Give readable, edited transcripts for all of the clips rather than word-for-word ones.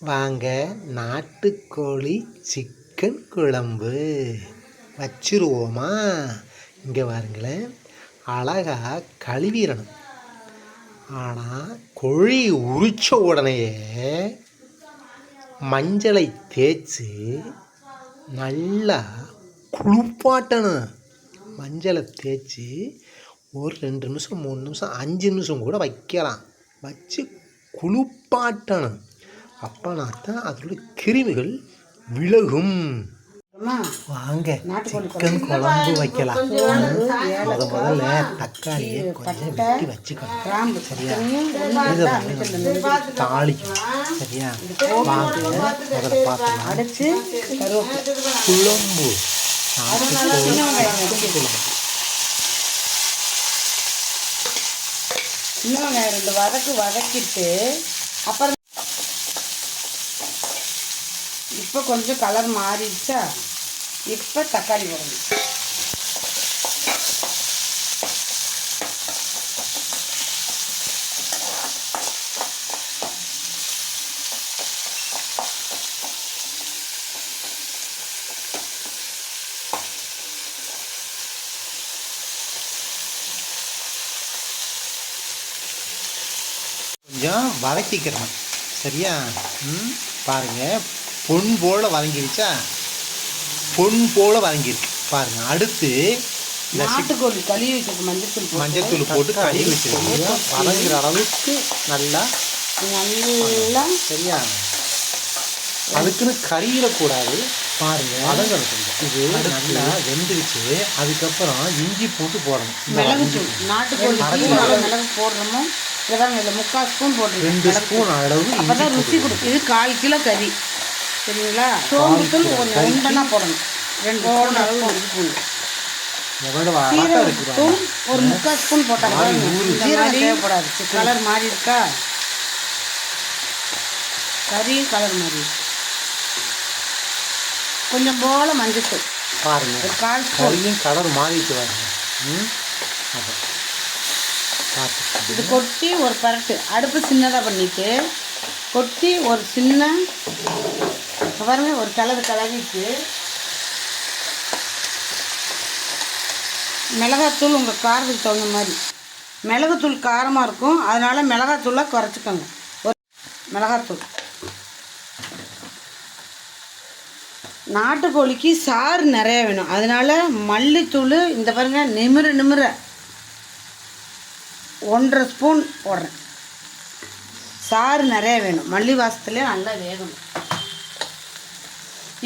வாங்க நாட்டுக்கோழி சிக்கன் குழம்பு வச்சிருவோமா? இங்கே பாருங்களேன், அழகாக கழுவிடணும். ஆனால் கோழி உரித்த உடனேயே மஞ்சளை தேய்ச்சி நல்லா குளிப்பாட்டணும். மஞ்சளை தேய்ச்சி ஒரு 2 நிமிஷம் 3 நிமிஷம் 5 நிமிஷம் கூட வைக்கலாம். வச்சு குளிப்பாட்டணும். அப்போனா தான் அதோட கிருமிகள் விலகும். வாங்க சிக்கன் குழம்பு வைக்கலாம். முதல்ல தக்காளியை கொஞ்சம் வெட்டி வச்சுக்கணும். சரியா? தாளிக்கணும். சரியா? வாங்க முதல்ல பார்க்கலாம். குழம்பு இன்னும் 2 வதக்கிட்டு அப்புறம் இப்போ கொஞ்சம் கலர் மாறிடுச்சா, இப்போ தக்காளி போடணும். கொஞ்சம் வதக்கிக்கிறணும். சரியா? பாருங்கள், பொன் போல் வதங்கிருச்சா? பொன் போல் வதங்கிருக்கு பாருங்கள். அடுத்து நாட்டுக்கோழி கழுவி வச்சுருக்கு மஞ்சத்தூள் போட்டு கழுவி வச்சுருக்கு. வதங்குற அளவுக்கு நல்லா சரியா? அதுக்குன்னு கறியிடக்கூடாது. பாருங்கள், வதங்கணும். இது நல்லா வெந்துருச்சு. அதுக்கப்புறம் இஞ்சி போட்டு போடணும். மிளகுத்தூள் நாட்டுக்கோழி மிளகு போடுறோமோ இதான் 3/4 ஸ்பூன் போட்டுருக்கோம். 2 ஸ்பூன் அளவு அப்போ தான் ருசி கொடுக்கும். இது 1/4 கிலோ கறி. சரிங்களா? சோம்புத்தூள் கொஞ்சம் உண்டனா போடணும். 2 ஸ்பூன் அளவு 1 ஸ்பூன். சீரகத்தூள் ஒரு 3/4 ஸ்பூன் போட்டாங்க. சீரகம் தேவைப்படாது. கலர் மாறி இருக்கா? கறியும் கலர் மாறி. கொஞ்சம் போல் மஞ்சத்தூள் பாருங்க. ஒரு 1/4 ஸ்பூன் கலர் மாறிட்டு பாருங்க. இது கொட்டி ஒரு பரட்டு அடுப்பு சின்னதாக பண்ணிவிட்டு கொட்டி ஒரு சின்ன பாருங்க ஒரு கலவிட்டு மிளகாத்தூள் உங்கள் காரத்துக்கு தகுந்த மாதிரி. மிளகுத்தூள் காரமாக இருக்கும், அதனால் மிளகாத்தூளை குறைச்சிக்கோங்க. ஒரு மிளகாத்தூள். நாட்டுக்கோழிக்கு சாறு நிறையா வேணும், அதனால் மல்லித்தூள் இந்த பாருங்க நிமிர 1/2 ஸ்பூன் போடுறேன். சாறு நிறைய வேணும், மல்லி வாசத்துலேயே நல்லா வேகணும்.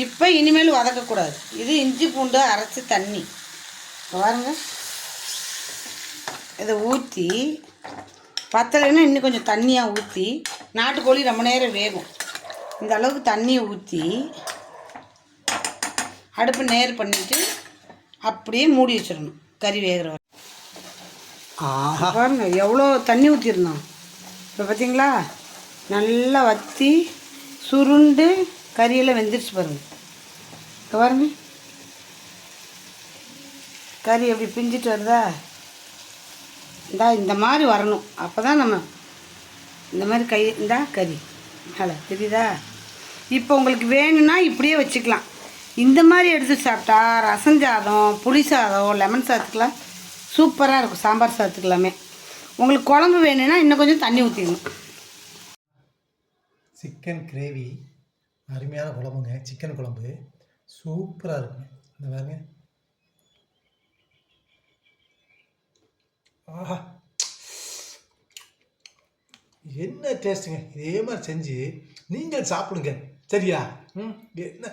இப்போ இனிமேல் வதக்கக்கூடாது. இது இஞ்சி பூண்டு அரைச்சி தண்ணி பாருங்க. இதை ஊற்றி பத்தலைன்னா இன்னும் கொஞ்சம் தண்ணியாக ஊற்றி, நாட்டுக்கோழி ரொம்ப நேரம் வேகும். இந்த அளவுக்கு தண்ணியை ஊற்றி அடுப்பு நேர் பண்ணிவிட்டு அப்படியே மூடி வச்சிடணும். கறி வேகிற வரை. பாருங்க எவ்வளோ தண்ணி ஊற்றிருந்தோம். இப்போ பார்த்தீங்களா, நல்லா வற்றி சுருண்டு கறியெல்லாம் வெந்துருச்சு பாருங்கள். இப்போ பாருங்க கறி எப்படி பிஞ்சிட்டு வருதா? இந்த மாதிரி வரணும். அப்போ தான் நம்ம இந்த மாதிரி கறி நல்லா தெரியுதா? இப்போ உங்களுக்கு வேணும்னா இப்படியே வச்சுக்கலாம். இந்த மாதிரி எடுத்து சாப்பிட்டா ரசம் சாதம், புளி சாதம், லெமன் சாதத்துக்கெலாம் சூப்பராக இருக்கும். சாம்பார் சாதத்துக்கெல்லாமே. உங்களுக்கு குழம்பு வேணும்னா இன்னும் கொஞ்சம் தண்ணி ஊற்றிக்கணும். சிக்கன் கிரேவி அருமையான குழம்புங்க. சிக்கன் குழம்பு சூப்பராக இருக்குங்க. இந்த பாருங்க. ஆஹா, என்ன டேஸ்ட்டுங்க! இதே மாதிரி செஞ்சு நீங்கள் சாப்பிடுங்க. சரியா? என்ன